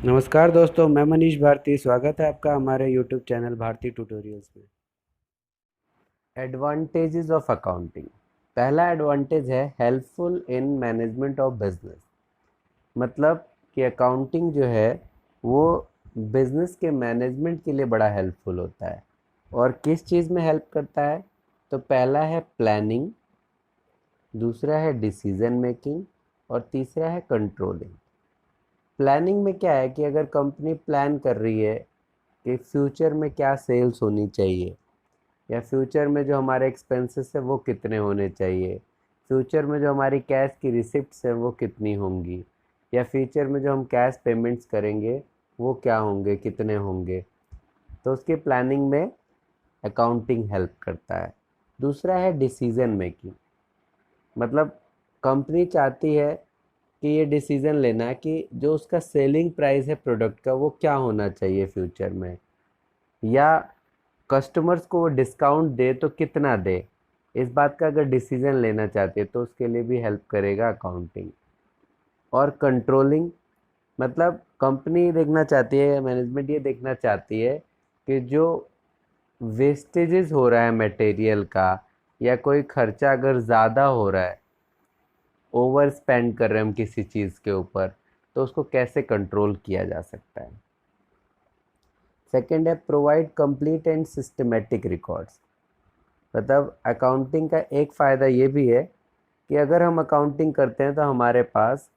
नमस्कार दोस्तों, मैं मनीष भारती। स्वागत है आपका हमारे यूट्यूब चैनल भारती ट्यूटोरियल्स में। Advantages of accounting. पहला एडवांटेज है helpful in management of business. मतलब कि अकाउंटिंग जो है वो बिजनेस के मैनेजमेंट के लिए बड़ा हेल्पफुल होता है। और किस चीज़ में हेल्प करता है? तो पहला है प्लानिंग, दूसरा है डिसीजन मेकिंग और तीसरा है कंट्रोलिंग। प्लानिंग में क्या है कि अगर कंपनी प्लान कर रही है कि फ्यूचर में क्या सेल्स होनी चाहिए, या फ्यूचर में जो हमारे एक्सपेंसेस है वो कितने होने चाहिए, फ्यूचर में जो हमारी कैश की रिसिप्ट्स है वो कितनी होंगी, या फ्यूचर में जो हम कैश पेमेंट्स करेंगे वो क्या होंगे, कितने होंगे, तो उसकी प्लानिंग में अकाउंटिंग हेल्प करता है। दूसरा है डिसीजन मेकिंग। मतलब कंपनी चाहती है कि ये डिसीज़न लेना है कि जो उसका सेलिंग प्राइस है प्रोडक्ट का वो क्या होना चाहिए फ्यूचर में, या कस्टमर्स को वो डिस्काउंट दे तो कितना दे। इस बात का अगर डिसीज़न लेना चाहती है तो उसके लिए भी हेल्प करेगा अकाउंटिंग। और कंट्रोलिंग, मतलब कंपनी देखना चाहती है, मैनेजमेंट ये देखना चाहती है कि जो वेस्टेजेस हो रहा है मटेरियल का, या कोई खर्चा अगर ज़्यादा हो रहा है, ओवर स्पेंड कर रहे हैं हम किसी चीज़ के ऊपर, तो उसको कैसे कंट्रोल किया जा सकता है। सेकंड है provide complete and systematic records. मतलब अकाउंटिंग का एक फ़ायदा ये भी है कि अगर हम अकाउंटिंग करते हैं तो हमारे पास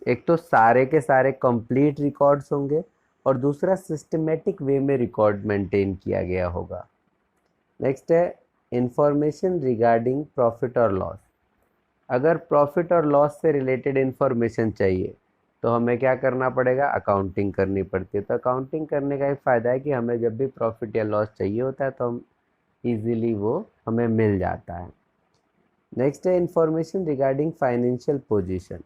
एक तो सारे के सारे कंप्लीट रिकॉर्ड्स होंगे, और दूसरा सिस्टमेटिक वे में रिकॉर्ड मेंटेन किया गया होगा। नेक्स्ट है इंफॉर्मेशन रिगार्डिंग प्रॉफिट और लॉस। अगर प्रॉफिट और लॉस से रिलेटेड इन्फॉर्मेशन चाहिए तो हमें क्या करना पड़ेगा? अकाउंटिंग करनी पड़ती है। तो अकाउंटिंग करने का एक फ़ायदा है कि हमें जब भी प्रॉफिट या लॉस चाहिए होता है तो हम इजीली वो हमें मिल जाता है। नेक्स्ट है information regarding financial position.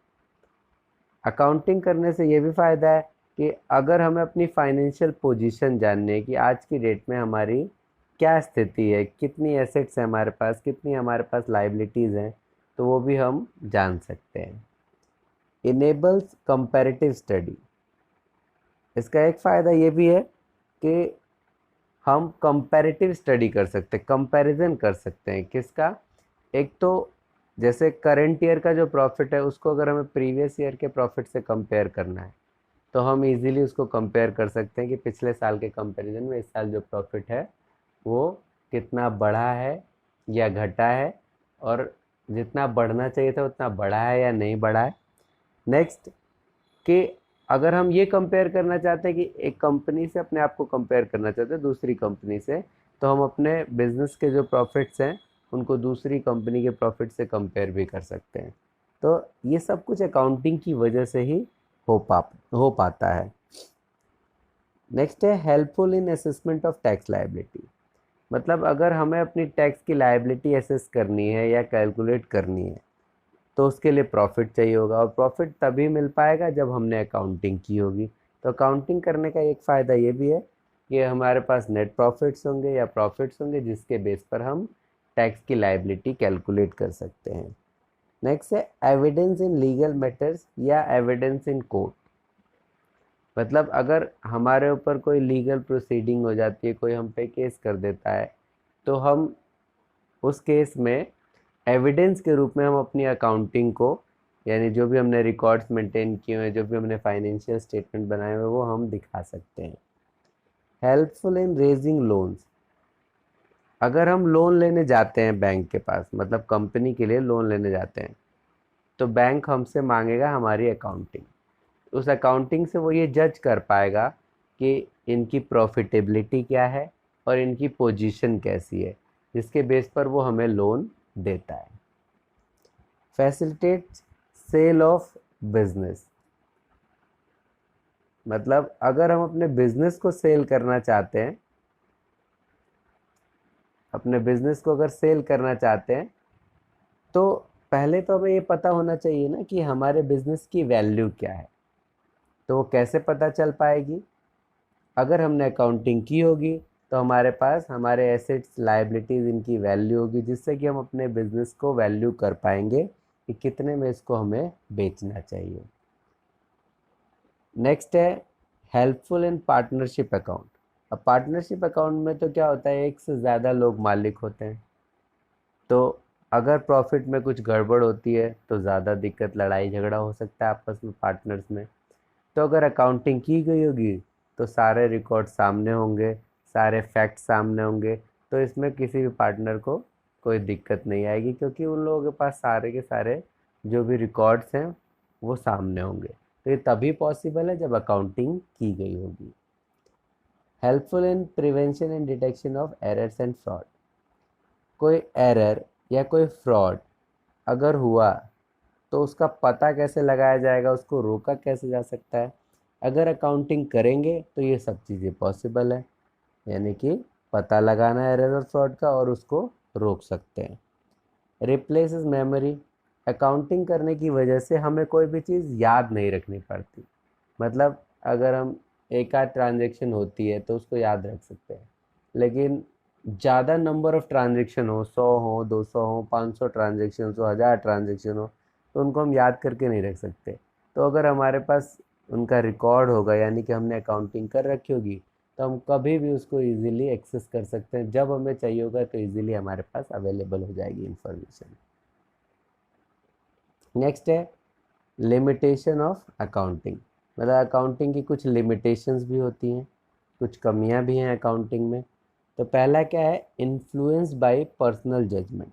Accounting करने से ये भी फ़ायदा है कि अगर हमें अपनी फाइनेंशियल पोजीशन जाननी है कि आज की डेट में हमारी क्या स्थिति है, कितनी एसेट्स हैं हमारे पास, कितनी हमारे पास लाइबिलिटीज़ हैं, तो वो भी हम जान सकते हैं। Enables comparative study. इसका एक फ़ायदा ये भी है कि हम कंपैरेटिव स्टडी कर सकते हैं, कंपैरिजन कर सकते हैं। किसका? एक तो जैसे करंट ईयर का जो प्रॉफिट है उसको अगर हमें प्रीवियस ईयर के प्रॉफिट से कंपेयर करना है तो हम इजीली उसको कंपेयर कर सकते हैं कि पिछले साल के कंपैरिजन में इस साल जो प्रॉफिट है वो कितना बढ़ा है या घटा है, और जितना बढ़ना चाहिए था उतना बढ़ा है या नहीं बढ़ा है। नेक्स्ट, कि अगर हम ये कंपेयर करना चाहते हैं कि एक कंपनी से अपने आप को कंपेयर करना चाहते हैं दूसरी कंपनी से, तो हम अपने बिजनेस के जो प्रॉफिट्स हैं उनको दूसरी कंपनी के प्रॉफिट से कंपेयर भी कर सकते हैं। तो ये सब कुछ अकाउंटिंग की वजह से ही हो पाता है। नेक्स्ट है helpful in assessment of tax liability. मतलब अगर हमें अपनी टैक्स की लायबिलिटी असेस करनी है या कैलकुलेट करनी है तो उसके लिए प्रॉफिट चाहिए होगा, और प्रॉफिट तभी मिल पाएगा जब हमने अकाउंटिंग की होगी। तो अकाउंटिंग करने का एक फ़ायदा ये भी है कि हमारे पास नेट प्रॉफिट्स होंगे या प्रॉफिट्स होंगे जिसके बेस पर हम टैक्स की लायबिलिटी कैलकुलेट कर सकते हैं। नेक्स्ट है एविडेंस इन लीगल मैटर्स या एविडेंस इन कोर्ट। मतलब अगर हमारे ऊपर कोई लीगल प्रोसीडिंग हो जाती है, कोई हम पे केस कर देता है, तो हम उस केस में एविडेंस के रूप में हम अपनी अकाउंटिंग को, यानी जो भी हमने रिकॉर्ड्स मेंटेन किए हुए हैं, जो भी हमने फाइनेंशियल स्टेटमेंट बनाए हुए हैं, वो हम दिखा सकते हैं। Helpful in raising loans. अगर हम लोन लेने जाते हैं बैंक के पास, मतलब कंपनी के लिए लोन लेने जाते हैं, तो बैंक हमसे मांगेगा हमारी अकाउंटिंग। उस अकाउंटिंग से वो ये जज कर पाएगा कि इनकी प्रॉफिटेबिलिटी क्या है और इनकी पोजीशन कैसी है, जिसके बेस पर वो हमें लोन देता है। Facilitate sale of business. मतलब अगर हम अपने बिजनेस को सेल करना चाहते हैं, अपने बिजनेस को अगर सेल करना चाहते हैं तो पहले तो हमें ये पता होना चाहिए ना कि हमारे बिजनेस की वैल्यू क्या है। तो वो कैसे पता चल पाएगी? अगर हमने अकाउंटिंग की होगी तो हमारे पास हमारे एसेट्स, लायबिलिटीज़, इनकी वैल्यू होगी, जिससे कि हम अपने बिजनेस को वैल्यू कर पाएंगे कि कितने में इसको हमें बेचना चाहिए। नेक्स्ट है हेल्पफुल इन पार्टनरशिप अकाउंट। अब पार्टनरशिप अकाउंट में तो क्या होता है, एक से ज़्यादा लोग मालिक होते हैं, तो अगर प्रॉफिट में कुछ गड़बड़ होती है तो ज़्यादा दिक्कत, लड़ाई झगड़ा हो सकता है आपस में पार्टनर्स में। तो अगर अकाउंटिंग की गई होगी तो सारे रिकॉर्ड सामने होंगे, सारे फैक्ट सामने होंगे, तो इसमें किसी भी पार्टनर को कोई दिक्कत नहीं आएगी, क्योंकि उन लोगों के पास सारे के सारे जो भी रिकॉर्ड्स हैं वो सामने होंगे। तो ये तभी पॉसिबल है जब अकाउंटिंग की गई होगी। Helpful in prevention and detection of errors and fraud. कोई एरर या कोई फ्रॉड अगर हुआ तो उसका पता कैसे लगाया जाएगा, उसको रोका कैसे जा सकता है। अगर अकाउंटिंग करेंगे तो ये सब चीज़ें पॉसिबल है, यानी कि पता लगाना एरर और फ्रॉड का और उसको रोक सकते हैं। Replaces memory. अकाउंटिंग करने की वजह से हमें कोई भी चीज़ याद नहीं रखनी पड़ती। मतलब अगर हम एक आध ट्रांजेक्शन होती है तो उसको याद रख सकते हैं, लेकिन ज़्यादा नंबर ऑफ ट्रांजेक्शन हो, 100 हो, 200 हो, 500 ट्रांजेक्शन हो, 1000 ट्रांजेक्शन हो, तो उनको हम याद करके नहीं रख सकते। तो अगर हमारे पास उनका रिकॉर्ड होगा, यानी कि हमने अकाउंटिंग कर रखी होगी, तो हम कभी भी उसको इजीली एक्सेस कर सकते हैं। जब हमें चाहिए होगा तो इजीली हमारे पास अवेलेबल हो जाएगी इंफॉर्मेशन। नेक्स्ट है लिमिटेशन ऑफ अकाउंटिंग। मतलब अकाउंटिंग की कुछ लिमिटेशंस भी होती हैं, कुछ कमियां भी हैं अकाउंटिंग में। तो पहला क्या है, इन्फ्लुएंस्ड बाय पर्सनल जजमेंट।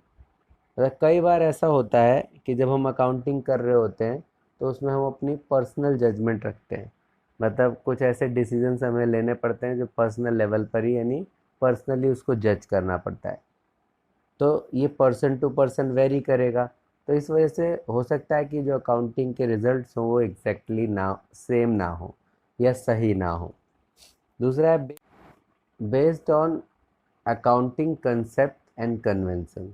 मतलब कई बार ऐसा होता है कि जब हम अकाउंटिंग कर रहे होते हैं तो उसमें हम अपनी पर्सनल जजमेंट रखते हैं। मतलब कुछ ऐसे डिसीजंस हमें लेने पड़ते हैं जो पर्सनल लेवल पर ही, यानी पर्सनली उसको जज करना पड़ता है। तो ये पर्सन टू पर्सन वेरी करेगा। तो इस वजह से हो सकता है कि जो अकाउंटिंग के रिजल्ट्स हों वो एग्जैक्टली ना सेम ना हो या सही ना हो। दूसरा है based on accounting concept and convention.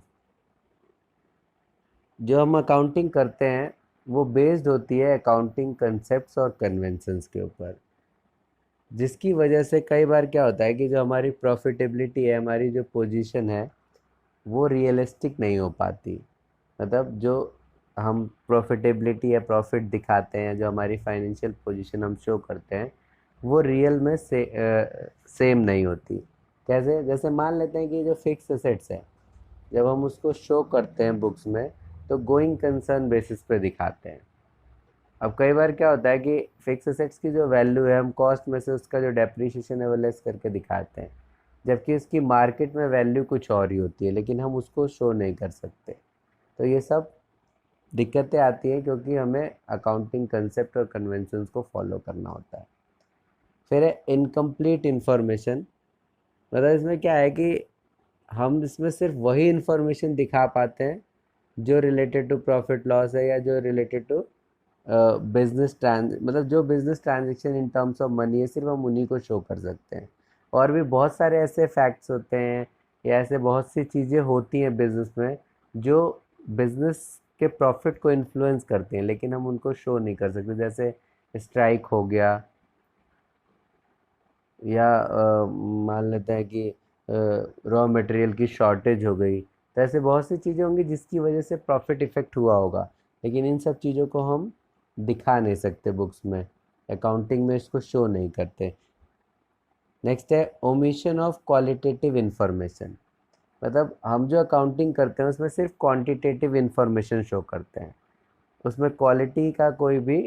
जो हम अकाउंटिंग करते हैं वो बेस्ड होती है अकाउंटिंग कंसेप्ट्स और कन्वेंशंस के ऊपर, जिसकी वजह से कई बार क्या होता है कि जो हमारी प्रॉफिटेबिलिटी है, हमारी जो पोजीशन है, वो रियलिस्टिक नहीं हो पाती। मतलब जो हम प्रॉफिटेबिलिटी या प्रॉफिट दिखाते हैं, जो हमारी फाइनेंशियल पोजीशन हम शो करते हैं, वो रियल में सेम नहीं होती। कैसे, जैसे मान लेते हैं कि जो फिक्स एसेट्स है, जब हम उसको शो करते हैं बुक्स में तो गोइंग कंसर्न बेसिस पे दिखाते हैं। अब कई बार क्या होता है कि फिक्स एसेट्स की जो वैल्यू है, हम कॉस्ट में से उसका जो डेप्रीशिएशन है वो लेस करके दिखाते हैं, जबकि उसकी मार्केट में वैल्यू कुछ और ही होती है, लेकिन हम उसको शो नहीं कर सकते। तो ये सब दिक्कतें आती हैं क्योंकि हमें अकाउंटिंग कंसेप्ट और कन्वेंशंस को फॉलो करना होता है। फिर है इनकम्प्लीट इन्फॉर्मेशन। मतलब इसमें क्या है कि हम इसमें सिर्फ वही इन्फॉर्मेशन दिखा पाते हैं जो रिलेटेड टू प्रॉफिट लॉस है, या जो रिलेटेड टू बिजनेस मतलब जो business transaction in terms of money है, सिर्फ हम उन्हीं को शो कर सकते हैं। और भी बहुत सारे ऐसे फैक्ट्स होते हैं या ऐसे बहुत सी चीज़ें होती हैं बिजनेस में जो बिजनेस के प्रॉफिट को इन्फ्लुएंस करते हैं, लेकिन हम उनको शो नहीं कर सकते। जैसे स्ट्राइक हो गया, या मान लेते हैं कि रॉ मटेरियल की शॉर्टेज हो गई। तो ऐसे बहुत सी चीज़ें होंगी जिसकी वजह से प्रॉफिट इफेक्ट हुआ होगा, लेकिन इन सब चीज़ों को हम दिखा नहीं सकते बुक्स में, अकाउंटिंग में इसको शो नहीं करते। नेक्स्ट है ओमिशन ऑफ क्वालिटेटिव इंफॉर्मेशन। मतलब हम जो अकाउंटिंग करते हैं उसमें सिर्फ क्वांटिटेटिव इंफॉर्मेशन शो करते हैं, उसमें क्वालिटी का कोई भी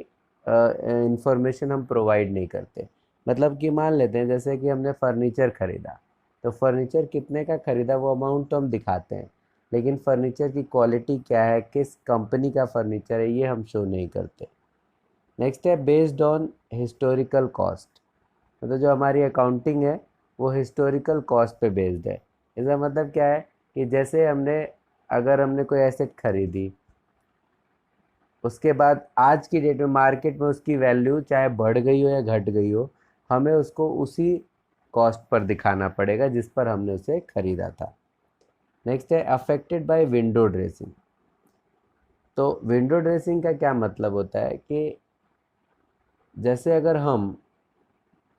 इंफॉर्मेशन हम प्रोवाइड नहीं करते। मतलब कि मान लेते हैं जैसे कि हमने फर्नीचर खरीदा, तो फर्नीचर कितने का खरीदा वो अमाउंट तो हम दिखाते हैं, लेकिन फर्नीचर की क्वालिटी क्या है, किस कंपनी का फर्नीचर है, ये हम शो नहीं करते। नेक्स्ट है बेस्ड ऑन हिस्टोरिकल कॉस्ट। मतलब जो हमारी अकाउंटिंग है वो हिस्टोरिकल कॉस्ट पे बेस्ड है। इसका मतलब क्या है कि जैसे हमने, अगर हमने कोई एसेट खरीदी, उसके बाद आज की डेट में मार्केट में उसकी वैल्यू चाहे बढ़ गई हो या घट गई हो, हमें उसको उसी कॉस्ट पर दिखाना पड़ेगा जिस पर हमने उसे खरीदा था। नेक्स्ट है अफेक्टेड बाय विंडो ड्रेसिंग। तो विंडो ड्रेसिंग का क्या मतलब होता है कि जैसे अगर हम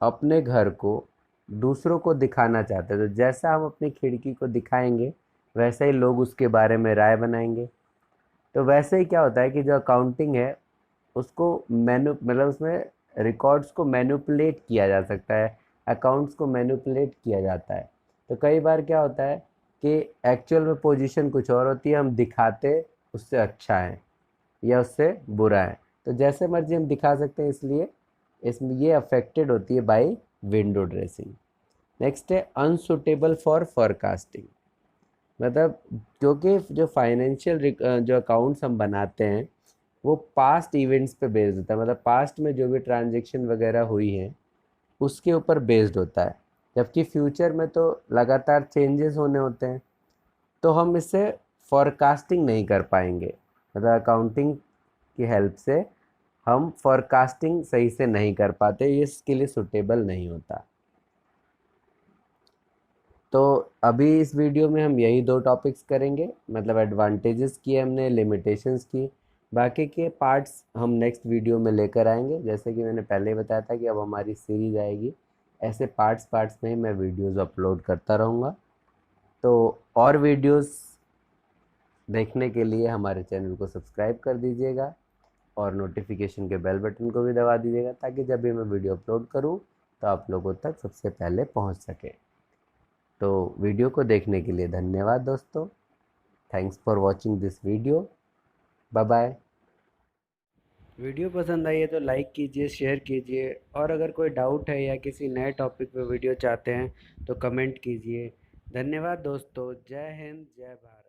अपने घर को दूसरों को दिखाना चाहते हैं, तो जैसा हम अपनी खिड़की को दिखाएंगे वैसे ही लोग उसके बारे में राय बनाएंगे। तो वैसे ही क्या होता है कि जो अकाउंटिंग है उसको मतलब उसमें रिकॉर्ड्स को मैनिपुलेट किया जा सकता है, अकाउंट्स को मैनिपुलेट किया जाता है। तो कई बार क्या होता है कि एक्चुअल में पोजीशन कुछ और होती है, हम दिखाते उससे अच्छा है या उससे बुरा है, तो जैसे मर्जी हम दिखा सकते हैं, इसलिए इसमें ये अफेक्टेड होती है बाय विंडो ड्रेसिंग। नेक्स्ट है अनसुटेबल फॉर फोरकास्टिंग, मतलब क्योंकि जो फाइनेंशियल जो अकाउंट्स हम बनाते हैं वो पास्ट इवेंट्स पे बेस्ड होता है, मतलब पास्ट में जो भी ट्रांजेक्शन वगैरह हुई हैं उसके ऊपर बेस्ड होता है, जबकि फ्यूचर में तो लगातार चेंजेस होने होते हैं, तो हम इससे फॉरकास्टिंग नहीं कर पाएंगे, मतलब अकाउंटिंग की हेल्प से हम फॉरकास्टिंग सही से नहीं कर पाते, ये इसके लिए सुटेबल नहीं होता। तो अभी इस वीडियो में हम यही दो टॉपिक्स करेंगे, मतलब एडवांटेजेस की हमने, लिमिटेशंस की, बाकी के पार्ट्स हम नेक्स्ट वीडियो में लेकर आएंगे। जैसे कि मैंने पहले ही बताया था कि अब हमारी सीरीज आएगी, ऐसे पार्ट्स पार्ट्स में ही मैं वीडियोस अपलोड करता रहूँगा। तो और वीडियोस देखने के लिए हमारे चैनल को सब्सक्राइब कर दीजिएगा और नोटिफिकेशन के बेल बटन को भी दबा दीजिएगा, ताकि जब भी मैं वीडियो अपलोड करूँ तो आप लोगों तक सबसे पहले पहुँच सके। तो वीडियो को देखने के लिए धन्यवाद दोस्तों। Thanks for watching this video. Bye bye. Video पसंद आई है तो लाइक कीजिए, शेयर कीजिए, और अगर कोई डाउट है या किसी नए टॉपिक पे वीडियो चाहते हैं तो कमेंट कीजिए। धन्यवाद दोस्तों। जय हिंद, जय भारत।